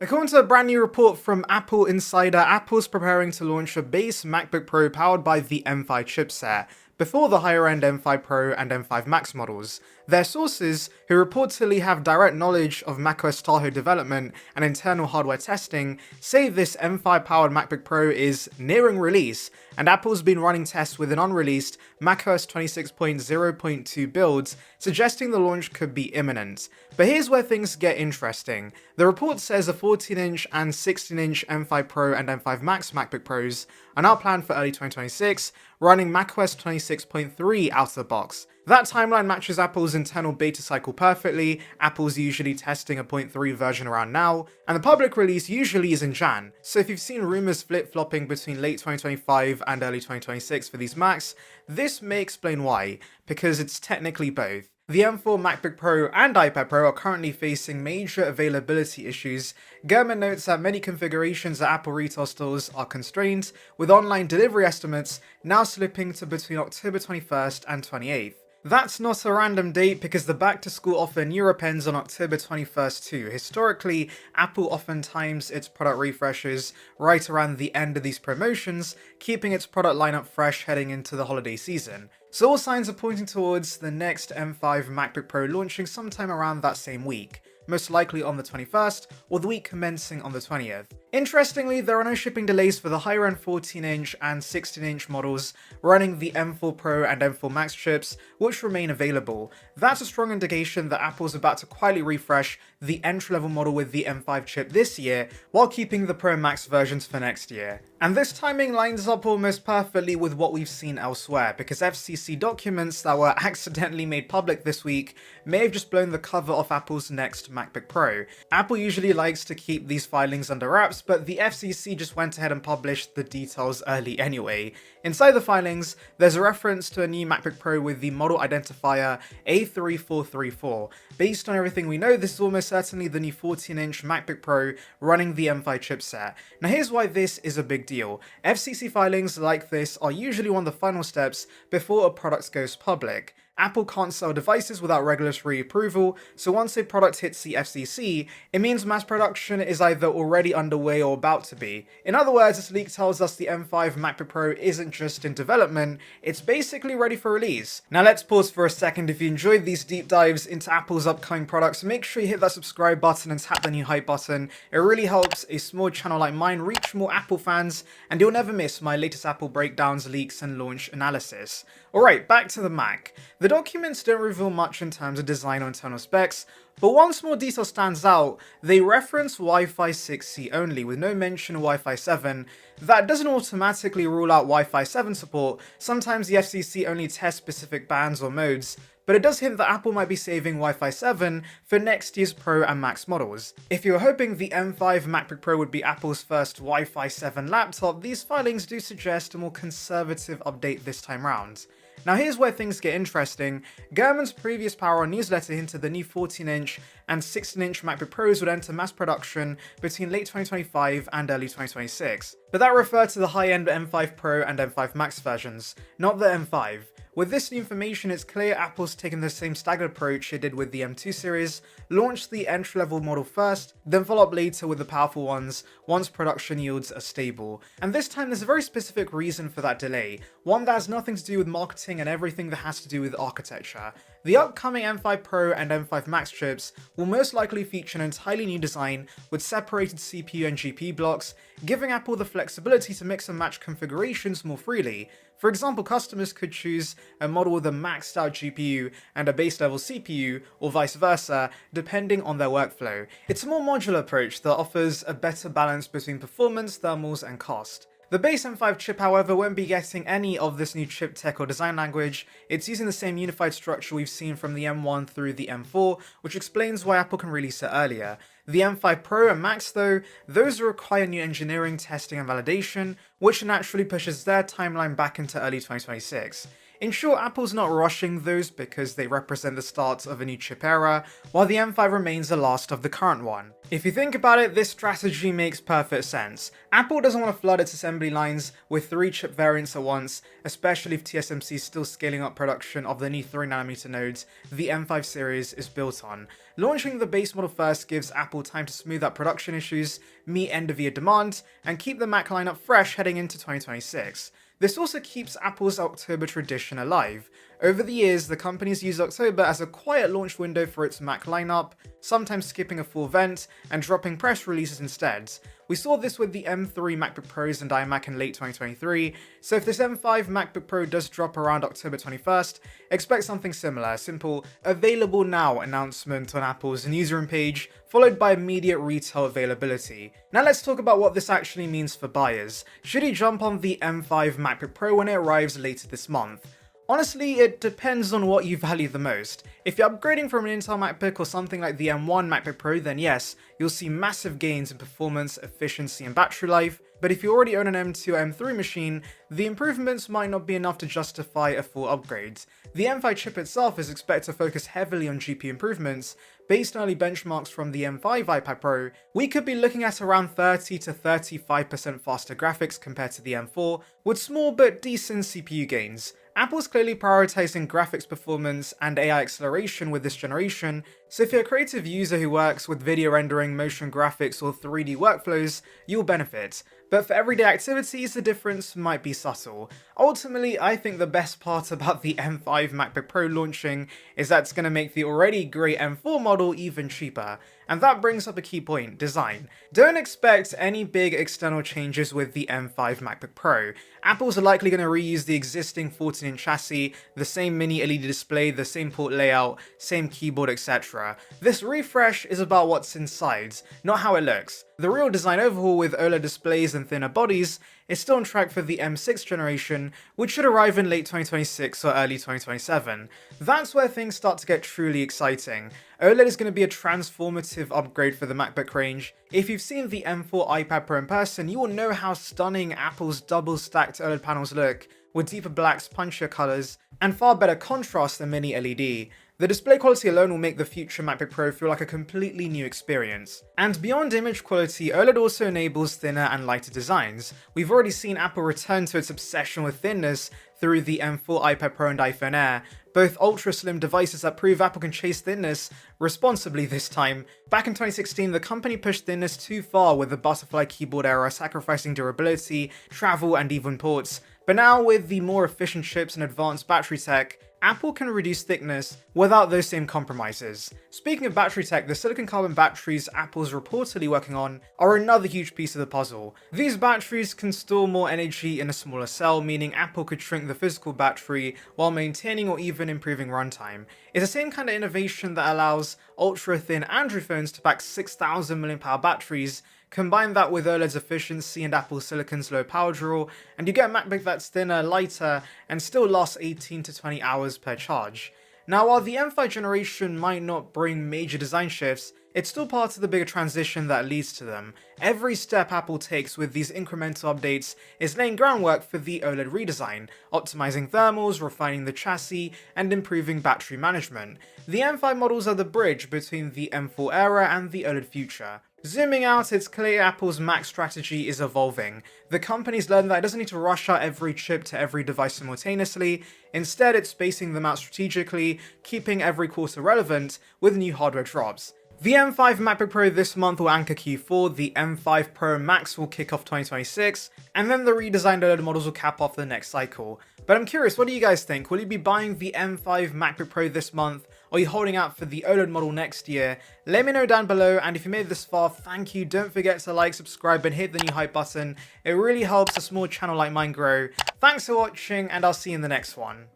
According to a brand new report from AppleInsider, Apple's preparing to launch a base MacBook Pro powered by the M5 chipset, before the higher-end M5 Pro and M5 Max models. Their sources, who reportedly have direct knowledge of macOS Tahoe development and internal hardware testing, say this M5-powered MacBook Pro is nearing release, and Apple's been running tests with an unreleased macOS 26.0.2 builds, suggesting the launch could be imminent. But here's where things get interesting. The report says a 14-inch and 16-inch M5 Pro and M5 Max MacBook Pros are now planned for early 2026, running macOS 26.3 out of the box. That timeline matches Apple's internal beta cycle perfectly. Apple's usually testing a 0.3 version around now, and the public release usually is in Jan. So if you've seen rumors flip-flopping between late 2025 and early 2026 for these Macs, this may explain why, because it's technically both. The M4 MacBook Pro and iPad Pro are currently facing major availability issues. Gurman notes that many configurations at Apple retail stores are constrained, with online delivery estimates now slipping to between October 21st and 28th. That's not a random date because the back-to-school offer in Europe ends on October 21st too. Historically, Apple often times its product refreshes right around the end of these promotions, keeping its product lineup fresh heading into the holiday season. So all signs are pointing towards the next M5 MacBook Pro launching sometime around that same week, most likely on the 21st or the week commencing on the 20th. Interestingly, there are no shipping delays for the higher-end 14-inch and 16-inch models running the M4 Pro and M4 Max chips, which remain available. That's a strong indication that Apple's about to quietly refresh the entry-level model with the M5 chip this year, while keeping the Pro and Max versions for next year. And this timing lines up almost perfectly with what we've seen elsewhere, because FCC documents that were accidentally made public this week may have just blown the cover off Apple's next MacBook Pro. Apple usually likes to keep these filings under wraps, but the FCC just went ahead and published the details early anyway. Inside the filings, there's a reference to a new MacBook Pro with the model identifier A3434. Based on everything we know, this is almost certainly the new 14-inch MacBook Pro running the M5 chipset. Now here's why this is a big deal. FCC filings like this are usually one of the final steps before a product goes public. Apple can't sell devices without regulatory approval, so once a product hits the FCC, it means mass production is either already underway or about to be. In other words, this leak tells us the M5 MacBook Pro isn't just in development, it's basically ready for release. Now let's pause for a second. If you enjoyed these deep dives into Apple's upcoming products, make sure you hit that subscribe button and tap the new hype button. It really helps a small channel like mine reach more Apple fans, and you'll never miss my latest Apple breakdowns, leaks, and launch analysis. Alright, back to the Mac. The documents don't reveal much in terms of design or internal specs, but one small detail stands out. They reference Wi-Fi 6E only, with no mention of Wi-Fi 7. That doesn't automatically rule out Wi-Fi 7 support. Sometimes the FCC only tests specific bands or modes, but it does hint that Apple might be saving Wi-Fi 7 for next year's Pro and Max models. If you were hoping the M5 MacBook Pro would be Apple's first Wi-Fi 7 laptop, these filings do suggest a more conservative update this time round. Now here's where things get interesting. Gurman's previous Power On newsletter hinted the new 14-inch and 16-inch MacBook Pros would enter mass production between late 2025 and early 2026. But that referred to the high-end M5 Pro and M5 Max versions, not the M5. With this new information, it's clear Apple's taken the same staggered approach it did with the M2 series, launched the entry-level model first, then follow up later with the powerful ones once production yields are stable. And this time there's a very specific reason for that delay, one that has nothing to do with marketing and everything that has to do with architecture. The upcoming M5 Pro and M5 Max chips will most likely feature an entirely new design with separated CPU and GPU blocks, giving Apple the flexibility to mix and match configurations more freely. For example, customers could choose a model with a maxed out GPU and a base level CPU, or vice versa, depending on their workflow. It's a more modular approach that offers a better balance between performance, thermals, and cost. The base M5 chip, however, won't be getting any of this new chip tech or design language. It's using the same unified structure we've seen from the M1 through the M4, which explains why Apple can release it earlier. The M5 Pro and Max though, those require new engineering, testing and validation, which naturally pushes their timeline back into early 2026. In short, Apple's not rushing those because they represent the start of a new chip era, while the M5 remains the last of the current one. If you think about it, this strategy makes perfect sense. Apple doesn't want to flood its assembly lines with 3 chip variants at once, especially if TSMC is still scaling up production of the new 3nm nodes the M5 series is built on. Launching the base model first gives Apple time to smooth out production issues, meet end-of-year demand, and keep the Mac lineup fresh heading into 2026. This also keeps Apple's October tradition alive. Over the years, the company's used October as a quiet launch window for its Mac lineup, sometimes skipping a full event and dropping press releases instead. We saw this with the M3 MacBook Pros and iMac in late 2023, so if this M5 MacBook Pro does drop around October 21st, expect something similar, simple "Available Now" announcement on Apple's newsroom page, followed by immediate retail availability. Now let's talk about what this actually means for buyers. Should you jump on the M5 MacBook Pro when it arrives later this month? Honestly, it depends on what you value the most. If you're upgrading from an Intel MacBook or something like the M1 MacBook Pro, then yes, you'll see massive gains in performance, efficiency, and battery life. But if you already own an M2 or M3 machine, the improvements might not be enough to justify a full upgrade. The M5 chip itself is expected to focus heavily on GPU improvements. Based on early benchmarks from the M5 iPad Pro, we could be looking at around 30 to 35% faster graphics compared to the M4, with small but decent CPU gains. Apple's clearly prioritizing graphics performance and AI acceleration with this generation, so if you're a creative user who works with video rendering, motion graphics, or 3D workflows, you'll benefit. But for everyday activities, the difference might be subtle. Ultimately, I think the best part about the M5 MacBook Pro launching is that it's going to make the already great M4 model even cheaper. And that brings up a key point: design. Don't expect any big external changes with the M5 MacBook Pro. Apple's likely going to reuse the existing 14-inch chassis, the same mini LED display, the same port layout, same keyboard, etc. This refresh is about what's inside, not how it looks. The real design overhaul with OLED displays and thinner bodies is still on track for the M6 generation, which should arrive in late 2026 or early 2027. That's where things start to get truly exciting. OLED is going to be a transformative upgrade for the MacBook range. If you've seen the M4 iPad Pro in person, you will know how stunning Apple's double-stacked OLED panels look, with deeper blacks, punchier colors, and far better contrast than mini LED. The display quality alone will make the future MacBook Pro feel like a completely new experience. And beyond image quality, OLED also enables thinner and lighter designs. We've already seen Apple return to its obsession with thinness through the M4 iPad Pro and iPhone Air, both ultra-slim devices that prove Apple can chase thinness responsibly this time. Back in 2016, the company pushed thinness too far with the butterfly keyboard era, sacrificing durability, travel, and even ports. But now, with the more efficient chips and advanced battery tech, Apple can reduce thickness without those same compromises. Speaking of battery tech, the silicon carbon batteries Apple's reportedly working on are another huge piece of the puzzle. These batteries can store more energy in a smaller cell, meaning Apple could shrink the physical battery while maintaining or even improving runtime. It's the same kind of innovation that allows ultra-thin Android phones to pack 6,000 mAh batteries. Combine that with OLED's efficiency and Apple Silicon's low power draw, and you get a MacBook that's thinner, lighter, and still lasts 18 to 20 hours per charge. Now, while the M5 generation might not bring major design shifts, it's still part of the bigger transition that leads to them. Every step Apple takes with these incremental updates is laying groundwork for the OLED redesign, optimizing thermals, refining the chassis, and improving battery management. The M5 models are the bridge between the M4 era and the OLED future. Zooming out, it's clear Apple's Mac strategy is evolving. The company's learned that it doesn't need to rush out every chip to every device simultaneously. Instead, it's spacing them out strategically, keeping every quarter relevant with new hardware drops. The M5 MacBook Pro this month will anchor Q4, the M5 Pro Max will kick off 2026, and then the redesigned OLED models will cap off the next cycle. But I'm curious, what do you guys think? Will you be buying the M5 MacBook Pro this month, or are you holding out for the OLED model next year? Let me know down below, and if you made it this far, thank you. Don't forget to like, subscribe, and hit the new hype button. It really helps a small channel like mine grow. Thanks for watching, and I'll see you in the next one.